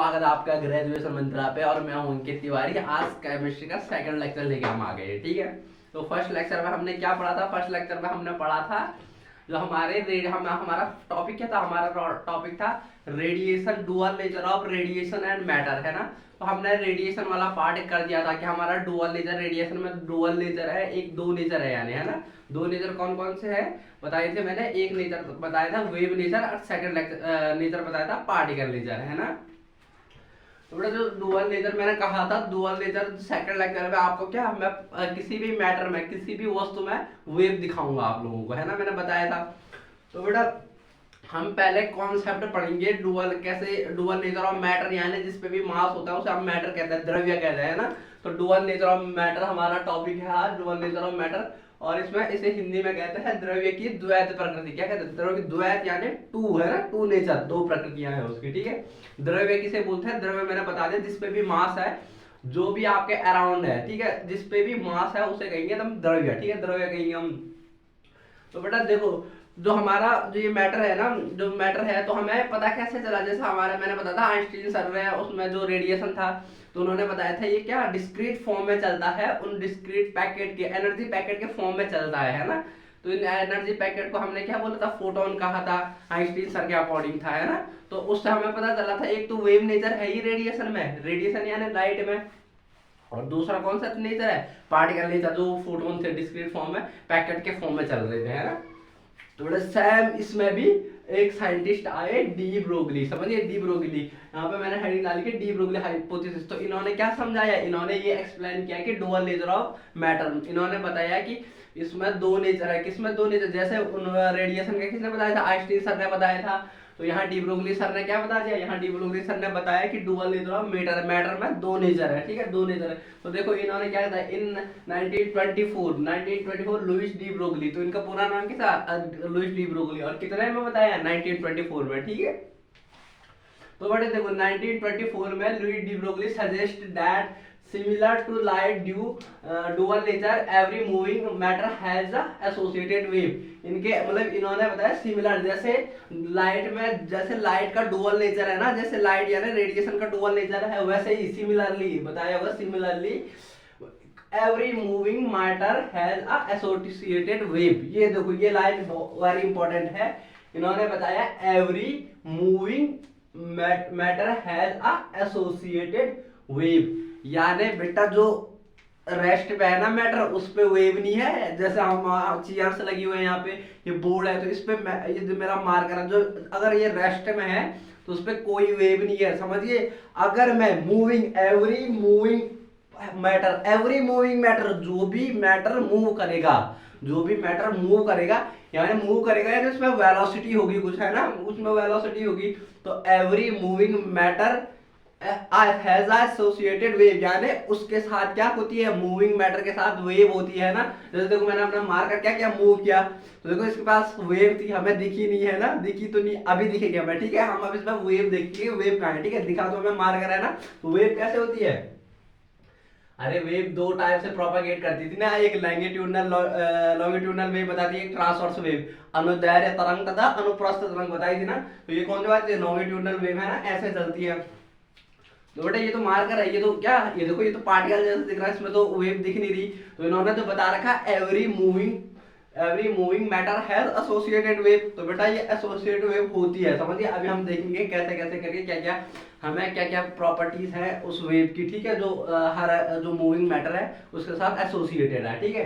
स्वागत है आपका ग्रेजुएशन मंत्रा पे। और मैं हूं अंकित तिवारी। आज केमिस्ट्री का सेकंड लेक्चर लेके हम आ गए, ठीक है। तो फर्स्ट लेक्चर में हमने क्या पढ़ा था? फर्स्ट लेक्चर में हमने पढ़ा था जो हमारा टॉपिक क्या था? हमारा टॉपिक था radiation, dual nature of radiation and matter, है ना। तो हमने रेडिएशन वाला पार्ट कर दिया था कि हमारा डुअल नेचर, रेडिएशन में डुअल नेचर है, एक दो नेचर है यानी, है ना। दो नेचर कौन कौन से है बताए थे मैंने? एक नेचर बताया था वेव नेचर, और सेकंड नेचर बताया था पार्टिकल नेचर, है ना। तो बेटा जो डुअल नेचर मैंने कहा था, डुअल नेचर सेकंड लेक्चर में आपको क्या, मैं किसी भी मैटर में, किसी भी वस्तु में वेव दिखाऊंगा आप लोगों को, है ना, मैंने बताया था। तो बेटा हम पहले कॉन्सेप्ट पढ़ेंगे डुअल, कैसे डुअल नेचर ऑफ मैटर, यानी जिसपे भी मास होता है उसे हम मैटर कहते हैं, द्रव्य कहते हैं, ना। तो डुअल नेचर ऑफ मैटर हमारा टॉपिक है आज, डुअल नेचर ऑफ मैटर। और इसमें इसे हिंदी में कहते हैं द्रव्य की द्वैत प्रकृति। क्या कहते हैं? द्रव्य की द्वैत यानी टू, है ना, टू नेचर, दो प्रकृतियां हैं उसकी, ठीक है। द्रव्य किसे बोलते हैं? द्रव्य मैंने बता दिया जिसपे भी मास है, जो भी आपके अराउंड है, ठीक है, जिसपे भी मास है उसे कहेंगे हम द्रव्य, ठीक है, द्रव्य कहेंगे हम। तो बेटा देखो, जो हमारा जो ये मैटर है ना, जो मैटर है, तो हमें पता कैसे चला? जैसे हमारे मैंने बताया था आइंस्टीन सर ने, उसमें जो रेडिएशन था तो उन्होंने बताया था ये क्या डिस्क्रीट फॉर्म में चलता है, उन डिस्क्रीट पैकेट के, एनर्जी पैकेट के फॉर्म में चलता है ना। तो इन एनर्जी पैकेट को हमने क्या बोला था? फोटोन कहा था, आइंस्टीन सर के अकॉर्डिंग था, है ना। तो उससे हमें पता चला था एक तो वेव नेचर है ही रेडिएशन में, रेडिएशन यानी लाइट में, और दूसरा कौन सा नेचर है? पार्टिकल नेचर, जो फोटोन थे डिस्क्रीट फॉर्म में, पैकेट के फॉर्म में चल रहे थे, है ना। तो बेटा सेम इसमें भी एक साइंटिस्ट आए, डी ब्रोगली, समझिए, डी ब्रोगली। यहाँ पे मैंने हेडिंग डाली कि डी ब्रोगली हाइपोथेसिस। तो इन्होंने क्या समझाया? इन्होंने ये एक्सप्लेन किया कि डुअल नेचर ऑफ मैटर। इन्होंने बताया कि इसमें दो नेचर है। किसमें दो नेचर? जैसे रेडिएशन का किसने बताया था? आइंस्टीन सर ने बताया था। तो यहाँ डी ब्रोगली सर ने क्या बता दिया? यहाँ डी ब्रोगली सर ने बताया कि dual nature of matter, matter में दो नेचर है, ठीक है, दो नेचर है। तो देखो इन्होंने क्या बताया, इन 1924 लुइस डी ब्रोगली, तो इनका पूरा नाम क्या था? Louis de Broglie. और कितने में बताया? 1924 में, ठीक है। तो बड़े देखो 1924 में Louis de Broglie suggest that similar to light due dual nature every moving matter has a associated wave. इनके मतलब इन्होंने बताया सिमिलर, जैसे लाइट में, जैसे लाइट का डुअल नेचर है ना, जैसे लाइट यानी रेडिएशन का डुअल नेचर है, वैसे ही सिमिलरली बताया होगा, similarly every moving matter has a associated wave. ये देखो ये लाइन वेरी इंपॉर्टेंट है। इन्होंने बताया every moving matter has a associated wave, यानी बेटा जो रेस्ट पे है ना मैटर, उस पे वेव नहीं है। जैसे हम चेयर्स लगी हुए हैं यहाँ पे, ये बोर्ड है, तो इस पे ये जो मेरा मार्कर है, जो अगर ये रेस्ट में है तो उस पे कोई वेव नहीं है, समझिए। अगर मैं moving, every moving matter, every moving matter, जो भी मैटर मूव करेगा, जो भी मैटर मूव करेगा, यानी मूव करेगा यानी उसमें वेलोसिटी होगी कुछ, है ना, उसमें वेलोसिटी होगी। तो every moving matter has associated wave, यानी उसके साथ क्या होती है? मूविंग मैटर के साथ वेव होती है ना। जैसे देखो मैंने अपना मार्कर क्या क्या मूव किया, तो देखो इसके पास वेव थी, हमें दिखी नहीं है ना, दिखी तो नहीं, अभी दिखेगी हमें, ठीक है। हम अब इसमें वेव देखिए, वेव कहाँ है, ठीक है, दिखा तो हमें मार्कर है ना। तो वेव कैसे होती है? अरे वेव दो टाइप से प्रोपागेट करती थी ना, एक लॉन्गिट्यूडनल लॉन्गिट्यूडनल वेव बताती है, एक ट्रांसवर्स वेव, अनुदैर्ध्य तरंग तथा अनुप्रस्थ तरंग बताई थी ना। तो ये कौन सी बात है? लॉन्गिट्यूडनल वेव है ना, ऐसे चलती है। तो बेटा ये तो मार्कर है, ये तो क्या, ये देखो ये तो पार्टिकल जैसे दिख रहा है, इसमें तो वेव दिख नहीं रही। तो इन्होंने तो बता रखा every moving matter has associated wave. तो बेटा ये एसोसिएटेड वेव होती है, समझिए। अभी हम देखेंगे कैसे कैसे करके क्या क्या हमें क्या क्या प्रॉपर्टीज है उस वेव की, ठीक है, जो हर जो मूविंग मैटर है उसके साथ एसोसिएटेड है, ठीक है।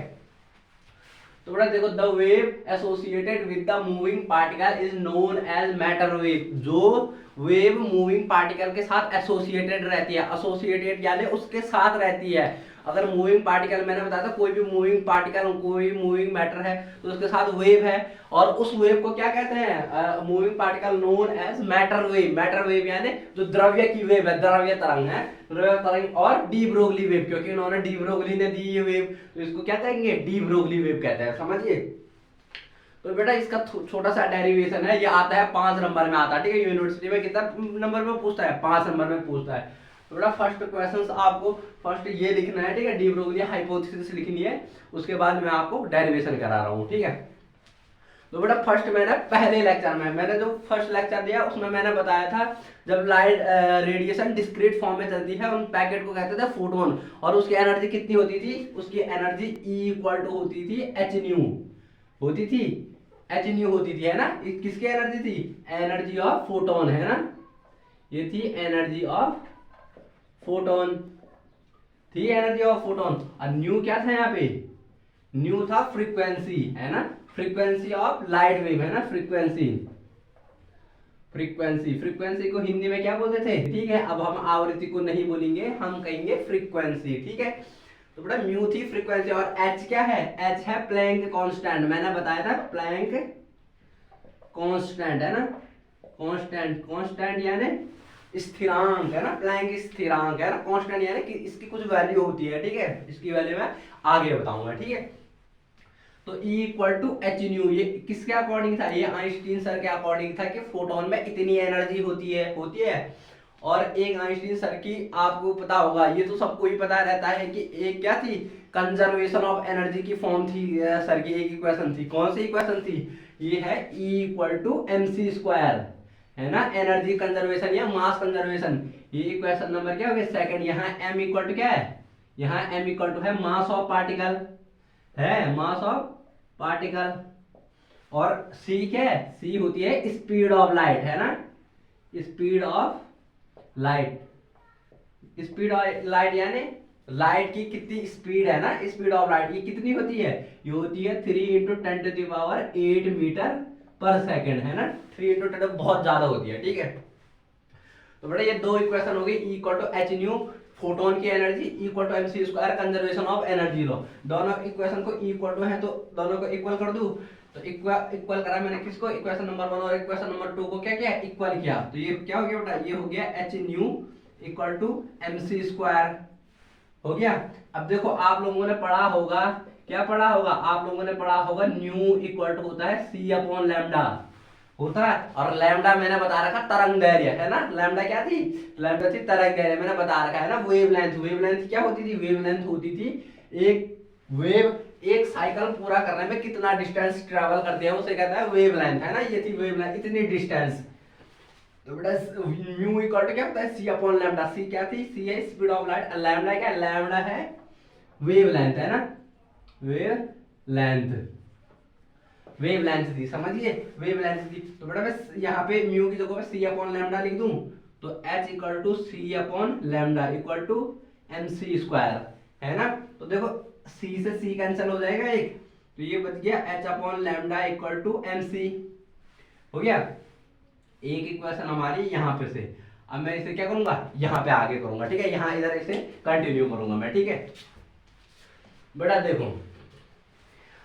तो बेटा देखो the wave associated with the moving particle is known as matter wave. जो वेव मूविंग पार्टिकल के साथ एसोसिएटेड रहती है, एसोसिएटेड यानी उसके साथ रहती है। अगर मूविंग पार्टिकल, मैंने बताया था कोई भी मूविंग पार्टिकल, कोई मूविंग मैटर है तो उसके साथ वेव है, और उस वेव को क्या कहते हैं? Moving particle known as matter wave. Matter wave यानी जो द्रव्य की वेव है, द्रव्य तरंग है, द्रव्य तरंग। और डी ब्रोगली वेव, क्योंकि उन्होंने डी ब्रोगली ने दी ये वेव, तो इसको क्या कहेंगे? डी ब्रोगली वेव कहते हैं, समझिए। तो बेटा इसका छोटा सा डेरिवेशन है, ये आता है 5 नंबर में आता है, ठीक है। यूनिवर्सिटी में कितना नंबर में पूछता है? 5 नंबर में पूछता है। तो बेटा फर्स्ट क्वेश्चन आपको फर्स्ट ये लिखना है, ठीक है, डी ब्रोगली हाइपोथेसिस लिखनी है, उसके बाद मैं आपको डेरिवेशन करा रहा हूँ, ठीक है। तो बेटा फर्स्ट मैंने पहले लेक्चर में मैंने जो फर्स्ट लेक्चर दिया उसमें मैंने बताया था जब लाइट रेडिएशन डिस्क्रीट फॉर्म में चलती है उन पैकेट को कहते थे फोटोन, और उसकी एनर्जी कितनी होती थी, उसकी एनर्जी E इक्वल टू होती थी एच न्यू, होती थी एच न्यू होती थी, है ना। किसकी एनर्जी थी, एनर्जी ऑफ फोटोन, है ना, ये थी एनर्जी ऑफ फोटोन, थी एनर्जी ऑफ फोटोन। और न्यू क्या था यहाँ पे, न्यू था फ्रीक्वेंसी, है ना, फ्रीक्वेंसी ऑफ लाइट वेव, है ना, फ्रीक्वेंसी, फ्रीक्वेंसी, फ्रीक्वेंसी को हिंदी में क्या बोलते थे, ठीक है। अब हम आवृत्ति को नहीं बोलेंगे, हम कहेंगे फ्रीक्वेंसी, ठीक है। तो बेटा म्यू थी फ्रीक्वेंसी, और एच क्या है, एच है प्लैंक कांस्टेंट, मैंने बताया था प्लैंक कांस्टेंट, है ना, कांस्टेंट, कांस्टेंट यानी स्थिरांक, है ना, प्लैंक स्थिरांक, है ना, कांस्टेंट यानी कि इसकी कुछ वैल्यू होती है, ठीक है, इसकी वैल्यू मैं आगे बताऊंगा, ठीक है। तो E equal to H nu, ये किसके अकॉर्डिंग था, ये आइंस्टीन सर के अकॉर्डिंग था कि फोटोन में इतनी एनर्जी होती है। और एक आइंस्टीन सर की आपको पता होगा, ये तो सबको ही पता रहता है कि एक क्या थी, कंजर्वेशन ऑफ एनर्जी की फॉर्म थी, सर की एक इक्वेशन थी, कौन सी इक्वेशन थी, ये है E equal to M C square, है ना, एनर्जी कंजर्वेशन या मास कंजर्वेशन। ये इक्वेशन नंबर क्या हो गया, सेकंड। यहाँ m इक्वल टू क्या है, यहाँ m इक्वल टू है मास ऑफ पार्टिकल, है मास ऑफ पार्टिकल, और c क्या है, c होती है स्पीड ऑफ लाइट, है ना, speed of light, speed of light यानी लाइट की कितनी स्पीड है ना, स्पीड ऑफ लाइट ये कितनी होती है, ये होती है 3 इंटू 10⁸ मीटर पर सेकेंड, है ना, 3 इंटू 10 बहुत ज्यादा होती है, ठीक है। तो बेटा ये दो इक्वेशन हो गई, E equal to H nu photon की energy, equal to MC square conservation of energy लो, दोनों इक्वेशन को इक्वल टू है तो दोनों को इक्वल कर दूं, तो इक्वल करा मैंने किसको, इक्वेशन नंबर 1 और इक्वेशन नंबर 2 को क्या किया, इक्वल किया, तो ये क्या हो गया बेटा, ये हो गया H nu equal to MC square, हो गया। अब देखो आप लोगों ने पढ़ा होगा, क्या पढ़ा होगा, आप लोगों ने पढ़ा होगा न्यू इक्वल टू होता है सी अपॉन लैम्डा होता है, और लैम्डा मैंने बता रखा तरंग दैर्घ्य, है ना, लैम्डा क्या थी, लैम्डा थी तरंग दैर्घ्य, मैंने बता रखा है ना। वेवलेंथ, वेवलेंथ क्या होती थी, वेवलेंथ होती थी एक वेव एक साइकिल पूरा करने में कितना डिस्टेंस ट्रैवल करती है उसे कहता है वेवलेंथ, है ना, ये थी वेवलेंथ, इतनी डिस्टेंस। तो बेटा म्यू इक्वल टू क्या होता है सी अपॉन लैम्डा, सी क्या थी, सी है स्पीड ऑफ लाइट, लैम्डा क्या, लैम्डा है वेवलेंथ, है ना, वेवलेंथ, वेवलेंथ थी, समझिए वेवलेंथ थी। तो बेटा मैं यहाँ पे म्यू की जगह पे सी अपॉन लैम्डा लिख दूं, तो H equal to C upon lambda equal to M C square, है ना। तो देखो सी से सी कैंसिल हो जाएगा एक, तो ये बच गया H upon lambda equal to M C, हो गया एक इक्वेशन हमारी यहाँ पे से। अब मैं इसे क्या करूंगा, यहाँ पे आगे करूंगा, ठीक है, यहाँ इधर इसे कंटिन्यू करूंगा मैं, ठीक है। बेटा देखो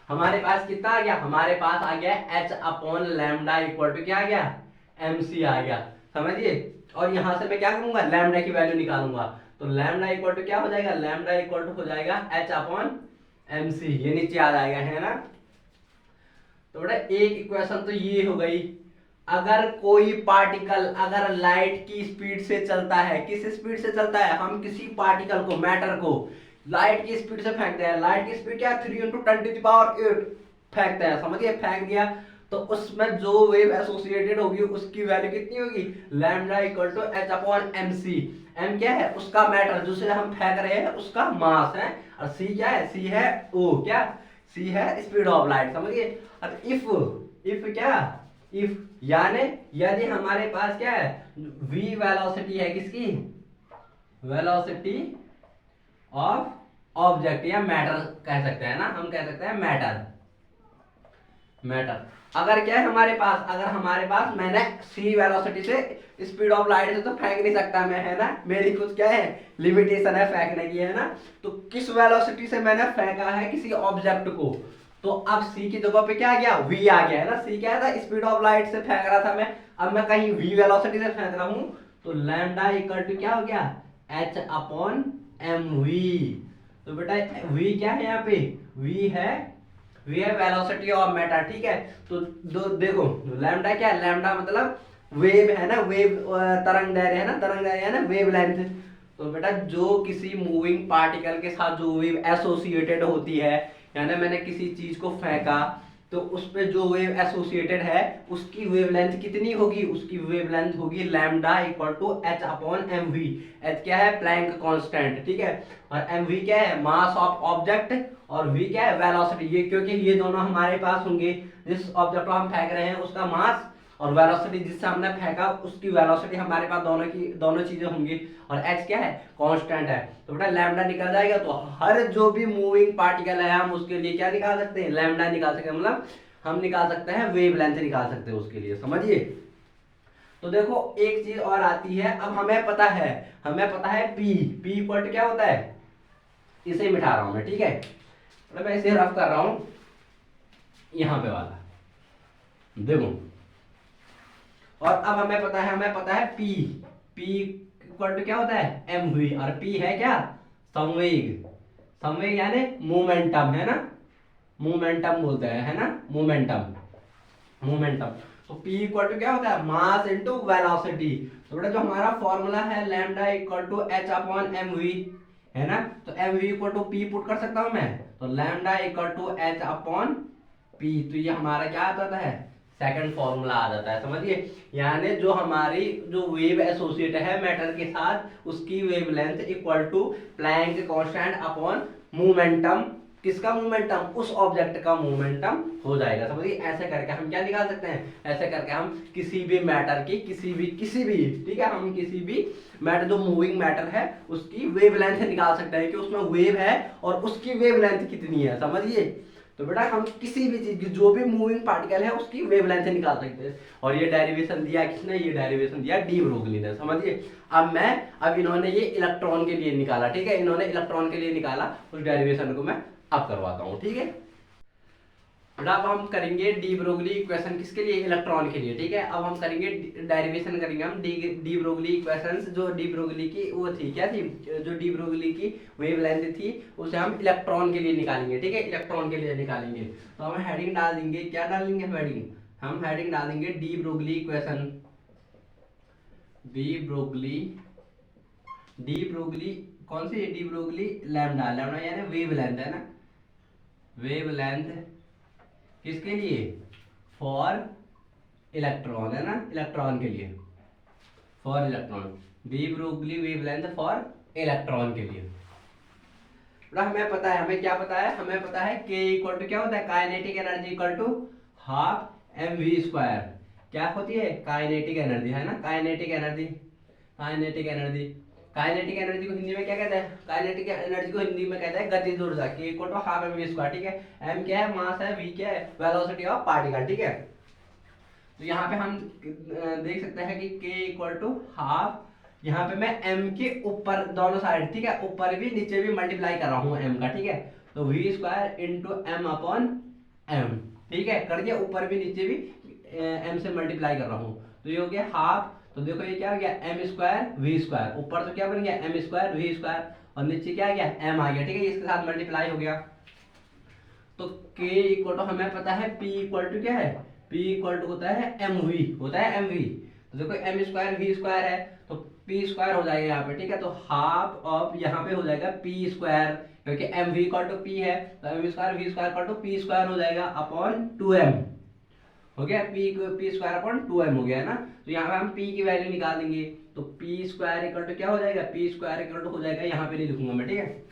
हमारे पास कितना आ गया, हमारे पास आ गया H upon lambda equal to क्या आ गया, एम सी आ गया, समझिए। और यहां से मैं क्या करूंगा, लैम्डा की वैल्यू निकालूंगा, तो लैम्डा इक्वल टू क्या हो जाएगा, लैम्डा इक्वल टू हो जाएगा एच अपॉन एम सी, ये नीचे आ जाएगा, है ना। तो बेटा एक इक्वेशन तो ये हो गई, अगर कोई पार्टिकल अगर लाइट की स्पीड से चलता है, किस स्पीड से चलता है, हम किसी पार्टिकल को, मैटर को लाइट की स्पीड से फेंकते हैं, लाइट की स्पीड क्या है 3 इंटू 10⁸ फेंकते हैं, समझिए फेंक दिया, तो उसमें जो वेव एसोसिएटेड होगी उसकी वैल्यू कितनी होगी, lambda equal to H upon M C, M क्या है उसका मैटर जिसे हम फेंक रहे हैं उसका मास है, और सी क्या है, सी है ओ क्या, सी है स्पीड ऑफ लाइट, समझिए। और इफ क्या, इफ यानी यदि हमारे पास क्या है v वेलोसिटी है, किसकी, वेलोसिटी ऑफ ऑब्जेक्ट या मैटर कह सकते हैं ना, हम कह सकते हैं मैटर, मैटर अगर क्या है हमारे पास, अगर हमारे पास मैंने c वेलोसिटी से स्पीड ऑफ लाइट से तो फेंक नहीं सकता मैं, है ना, मेरी कुछ क्या है लिमिटेशन है फेंकने की, है ना। तो किस वेलोसिटी से मैंने फेंका है किसी ऑब्जेक्ट को, तो अब c की जगह पे क्या आ गया, v आ गया, है ना, c क्या था स्पीड ऑफ लाइट से फेंक रहा था मैं, अब मैं कहीं v वेलोसिटी से फेंक रहा हूं, तो लैम्डा इक्वल टू क्या हो गया h अपॉन एम वी। तो बेटा v क्या है यहाँ पे, v है वेलोसिटी ऑफ मैटर, ठीक है। तो देखो लैम्डा क्या है, लैम्डा मतलब वेव, है ना, वेव तरंग दैर्घ्य, है ना, तरंग दैर्घ्य है ना, वेवलेंथ। तो बेटा जो किसी मूविंग पार्टिकल के साथ जो वेव एसोसिएटेड होती है, यानी मैंने किसी चीज को फेंका, तो उस पे जो वेव एसोसिएटेड है उसकी वेवलेंथ कितनी होगी, उसकी वेवलेंथ होगी lambda equal to H upon M V. H क्या है, प्लैंक कांस्टेंट, ठीक है, और एम वी क्या है, मास ऑफ ऑब्जेक्ट, और वी क्या है, वेलोसिटी। ये क्योंकि ये दोनों हमारे पास होंगे, जिस ऑब्जेक्ट को हम फेंक रहे हैं उसका मास और वेलोसिटी जिससे हमने फेंका उसकी वेलोसिटी, हमारे पास दोनों चीजें होंगी। और एच क्या है, कांस्टेंट है, तो बेटा लैम्डा निकल जाएगा। तो हर जो भी मूविंग पार्टिकल है हम उसके लिए क्या निकाल सकते हैं, लैम्डा निकाल सकते हैं, मतलब हम निकाल सकते हैं वेवलेंथ निकाल सकते हैं उसके लिए, समझिए। तो देखो एक चीज और आती है, अब हमें पता है पी इक्वल टू क्या होता है, इसे मिटा रहा हूं मैं, ठीक है, मतलब मैं इसे रफ कर रहा हूं, यहां पे वाला देखो। और अब हमें पता है पी इक्वल टू क्या होता है, एम वी, और पी है क्या, संवेग यानी मोमेंटम, है ना, मोमेंटम बोलते हैं, है ना, मोमेंटम। तो पी इक्वल टू क्या होता है, मास इनटू वेलोसिटी। तो बेटा जो हमारा फॉर्मूला है lambda equal to H upon M V, है ना, तो M V equal to P put कर सकता हूं मैं, तो lambda equal to H upon P, तो ये हमारा क्या आ जाता है, सेकंड फॉर्मूला आ जाता है, समझिए। यानी जो हमारी जो वेव एसोसिएट है मैटर के साथ उसकी wavelength equal to Planck constant upon momentum, किसका मोमेंटम, उस ऑब्जेक्ट का मोमेंटम हो जाएगा, समझिए। ऐसे करके हम क्या निकाल सकते हैं, ऐसे करके हम किसी भी मैटर की किसी भी ठीक है, हम किसी भी मैटर जो मूविंग मैटर है उसकी वेवलेंथ निकाल सकते हैं कि उसमें वेव है और उसकी वेवलेंथ कितनी है, समझिए। तो बेटा हम किसी भी चीज की जो भी मूविंग पार्टिकल है उसकी वेवलेंथ निकाल सकते हैं। और ये डेरिवेशन दिया किसने, ये डेरिवेशन दिया डी ब्रोगली ने, समझिए। अब इन्होंने ये इलेक्ट्रॉन के लिए निकाला, ठीक है, इन्होंने इलेक्ट्रॉन के लिए निकाला, उस डेरिवेशन को मैं अब करवाता हूँ, ठीक है। बेटा अब हम करेंगे डी ब्रोगली इक्वेशन किसके लिए, इलेक्ट्रॉन के लिए, ठीक है। अब हम करेंगे डेरिवेशन करेंगे हम डी ब्रोगली इक्वेशंस, जो डी ब्रोगली की वो थी, क्या थी, जो डी ब्रोगली की वेवलेंथ थी उसे हम इलेक्ट्रॉन के लिए निकालेंगे, ठीक है, इलेक्ट्रॉन के लिए निकालेंगे। तो हम हेडिंग डाल देंगे, क्या डालेंगे हेडिंग, हम हेडिंग डाल देंगे de Broglie equation, de Broglie कौन सी, डी ब्रोगली लैम्डा यानी वेवलेंथ, है ना, वेवलेंथ किसके लिए, फॉर इलेक्ट्रॉन, है ना, इलेक्ट्रॉन के लिए, for electron, D Broglie wavelength for electron के लिए। हमें पता है, हमें पता है k इक्वल टू क्या होता है, kinetic energy equal to half M V square, क्या होती है, काइनेटिक एनर्जी, है ना, काइनेटिक एनर्जी को हिंदी में क्या कहते हैं, काइनेटिक एनर्जी को हिंदी में कहते हैं गतिज ऊर्जा, k equal to half M V square, ठीक है, m क्या है, मास है, v क्या है, वेलोसिटी ऑफ पार्टिकल, ठीक है। तो यहाँ पे हम देख सकते हैं कि k इक्वल टू हाफ, यहाँ पे मैं m के ऊपर दोनों साइड, ठीक है, ऊपर भी नीचे भी मल्टीप्लाई कर रहा हूँ m का, ठीक है, तो v square into M upon M, ठीक है, कर दिया, ऊपर भी नीचे भी m से मल्टीप्लाई कर रहा हूँ, तो ये हो गया हाफ। तो देखो ये क्या हो गया, एम स्क्वायर वी स्क्वायर, ऊपर तो क्या बन गया, एम स्क्वायर वी स्क्वायर, और नीचे क्या आ गया, एम आ गया, ठीक है, इसके साथ मल्टीप्लाई हो गया। तो k इक्वल टू हमें पता है p इक्वल टू क्या है, p इक्वल टू होता है एम वी, तो देखो एम स्क्वायर वी स्क्वायर है तो p स्क्वायर हो जाएगा यहाँ पे, ठीक है, तो हाफ ऑफ यहाँ पे हो जाएगा p स्क्वायर, क्योंकि M V equal to p है, तो M square V square equal to p square हो जाएगा अपॉन 2m, हो गया, p स्क्वायर अपॉन 2m हो गया, है ना। तो यहाँ पे हम p की वैल्यू निकाल देंगे, तो p स्क्वायर इक्वल टू क्या हो जाएगा, p स्क्वायर इक्वल टू हो जाएगा, यहाँ पे नहीं लिखूंगा मैं, ठीक है,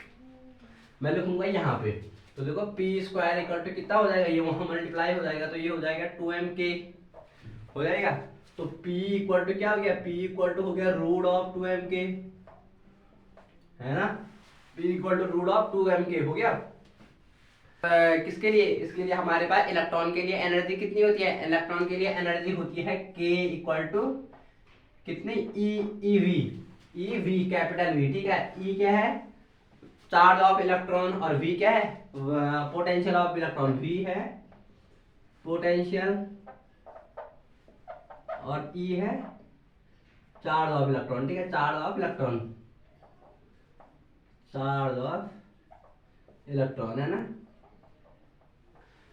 मैं लिखूंगा यहाँ पे। तो देखो p स्क्वायर इक्वल टू कितना हो जाएगा, ये वहां मल्टीप्लाई हो जाएगा, तो ये हो जाएगा 2mk हो जाएगा। तो p इक्वल टू क्या हो गया, p इक्वल टू हो गया रूट ऑफ 2mk, है ना, p equal to root of 2mk हो गया। किसके लिए, इसके लिए हमारे पास इलेक्ट्रॉन के लिए एनर्जी कितनी होती है, इलेक्ट्रॉन के लिए एनर्जी होती है k इक्वल टू कितनी, ईवी कैपिटल V, ठीक है, E क्या है, चार्ज ऑफ इलेक्ट्रॉन, और V क्या है, पोटेंशियल ऑफ इलेक्ट्रॉन, V है पोटेंशियल और E है चार्ज ऑफ इलेक्ट्रॉन, ठीक है, चार्ज ऑफ इलेक्ट्रॉन, है ना।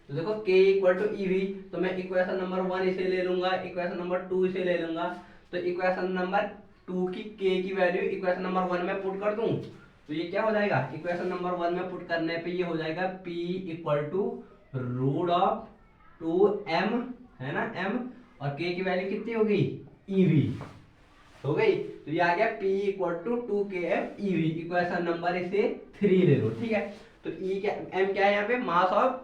तो देखो k इक्वल टू ईवी, तो मैं इक्वेशन नंबर 1 इसे ले लूंगा, इक्वेशन नंबर 2 इसे ले लूंगा, तो इक्वेशन नंबर 2 की k की वैल्यू इक्वेशन नंबर 1 में पुट कर दूं, तो ये क्या हो जाएगा, इक्वेशन नंबर 1 में पुट करने पे ये हो जाएगा p equal to root of 2m है ना m, और k की वैल्यू कितनी हो गई ev हो गई। तो ये आ गया p equal to 2kf ev, equation number इसे 3 ले लो, ठीक है। तो e क्या, m क्या है यहाँ पे मास ऑफ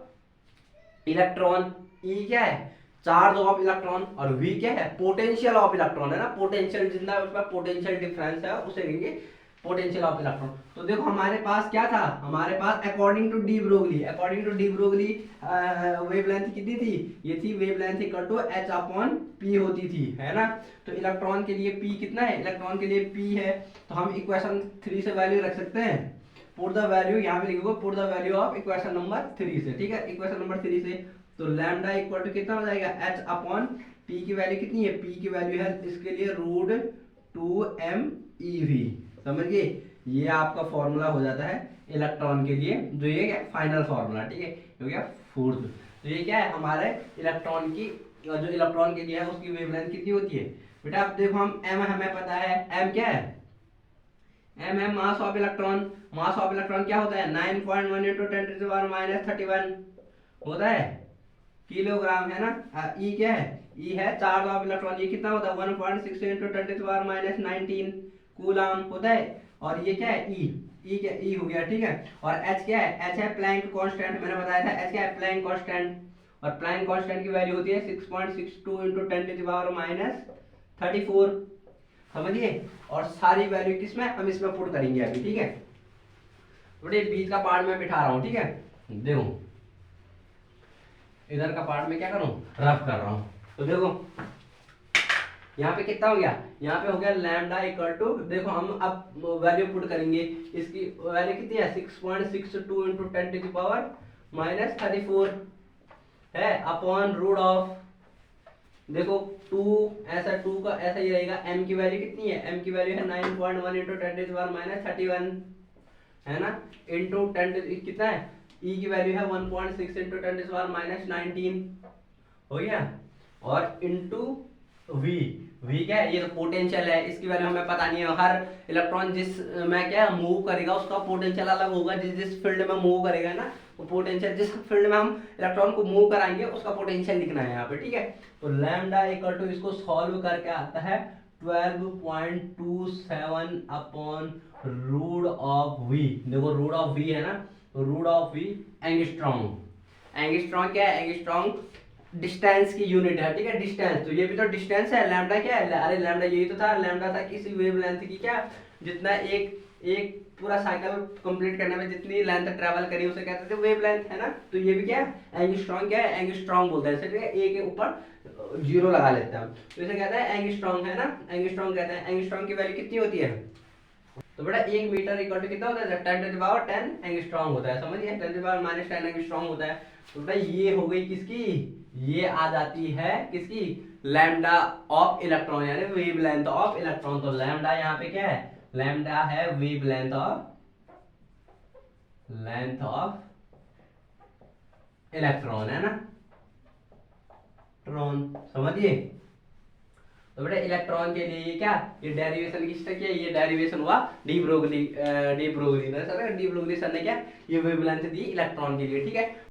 इलेक्ट्रॉन, e क्या है चार्ज ऑफ इलेक्ट्रॉन, और v क्या है पोटेंशियल ऑफ इलेक्ट्रॉन, है ना। पोटेंशियल जितना उसका पोटेंशियल डिफरेंस है उसे लेंगे पोटेंशियल ऑफ इलेक्ट्रॉन। तो देखो हमारे पास क्या था, हमारे पास according to de Broglie wavelength कितनी थी, ये थी wavelength equal to h upon p होती थी, है ना। तो इलेक्ट्रॉन के लिए p कितना है, इलेक्ट्रॉन के लिए p है, तो हम इक्वेशन 3 से वैल्यू रख सकते हैं। पुट द वैल्यू यहाँ पे लिखोगे, put the value of equation number 3 से, ठीक है। इक्वेशन नंबर 3 से तो लैम्डा इक्वल टू कितना हो जाएगा h अपॉन p की वैल्यू कितनी है, p की वैल्यू है इसके लिए रूट 2m ev, समझ गए। ये आपका फॉर्मूला हो जाता है इलेक्ट्रॉन के लिए, जो ये क्या फाइनल फॉर्मूला, ठीक है, हो गया फोर्थ। तो ये क्या है हमारे इलेक्ट्रॉन की, जो इलेक्ट्रॉन के लिए है उसकी वेवलेंथ कितनी होती है बेटा। अब देखो हम m हमें पता है, m क्या है, m है mass of electron. Mass of electron क्या होता है 9.1 into 10⁻³ होता है किलोग्राम, है ना। e क्या है, e है चार्ज ऑफ इलेक्ट्रॉन, ये कितना होता है 1.6 into 10⁻⁻19 कूलम होता है। और ये क्या है e क्या, e हो गया, ठीक है। और h क्या है, h है प्लैंक कांस्टेंट, मैंने बताया था h क्या है प्लैंक कांस्टेंट, और प्लैंक कांस्टेंट की वैल्यू होती है 6.62 into 10⁻34, समझिए। और सारी वैल्यू किसमें, हम इसमें पुट करेंगे अभी, ठीक है। बड़े बीच का पार्ट में बिठा रहा हूँ, ठीक है। देखो इधर का पार्ट में क्या करूँ, रफ कर रहा हूँ। तो देखो यहाँ पे कितना हो गया, यहाँ पे हो गया लैम्डा इक्वल टू, देखो हम अब वैल्यू पुट करेंगे, इसकी वैल्यू कितनी है 6.62 into 10⁻34 है अपॉन रूट ऑफ, देखो 2 ऐसा 2 का ऐसा ही रहेगा। m की वैल्यू कितनी है, m की वैल्यू है 9.1 into 10⁻31 है ना, इंटू 10 कितना है, e की वैल्यू है 1.6 into 10⁻19 हो गया, और इंटू v क्या है, ये तो पोटेंशियल है, इसकी वैल्यू हमें पता नहीं है। हर इलेक्ट्रॉन जिस में क्या मूव करेगा उसका पोटेंशियल अलग होगा, जिस फील्ड में मूव करेगा ना वो पोटेंशियल, जिस फील्ड में हम इलेक्ट्रॉन को मूव कराएंगे उसका पोटेंशियल लिखना है यहाँ पे, ठीक है। तो लैम्डा इक्वल टू, इसको सॉल्व करके आता है 12.27 अपॉन रूट ऑफ v, देखो रूट ऑफ v है ना, तो root of v angstrom. Angstrom क्या है, एंगस्ट्रॉम डिस्टेंस की यूनिट है, ठीक है, डिस्टेंस। तो ये भी तो डिस्टेंस है, लैम्डा क्या है, अरे लैम्डा यही तो था, लैम्डा था किसी वेवलेंथ की क्या, जितना एक पूरा साइकिल कंप्लीट करने में जितनी लेंथ ट्रैवल करी उसे कहते थे वेवलेंथ, है ना। तो ये भी क्या है एंगस्ट्रॉम, क्या है एंगस्ट्रॉम बोलते हैं, ठीक है, ए के ऊपर 0 लगा लेते हैं, तो इसे कहते हैं एंगस्ट्रॉम, है ना, एंगस्ट्रॉम कहते हैं। एंगस्ट्रॉम की वैल्यू कितनी होती है, तो बेटा 1 मीटर इक्वल टू कितना होता है 10⁻10 एंगस्ट्रॉम होता है, समझिए 10⁻−10 एंगस्ट्रॉम होता है। तो बेटा ये हो गई किसकी, ये आ जाती है किसकी, लैम्डा ऑफ इलेक्ट्रॉन, यानी वेवलेंथ ऑफ इलेक्ट्रॉन। तो लैम्डा यहाँ पे क्या है, लैम्डा है वेवलेंथ ऑफ इलेक्ट्रॉन, है ना, ट्रॉन, समझिए। तो बेटा इलेक्ट्रॉन के लिए ये क्या, ये डेरिवेशन किसने किया, ये डेरिवेशन हुआ डी ब्रोगली सर ने क्या ये वेवलेंथ दी इलेक्ट्रॉन के लिए, ठीक है।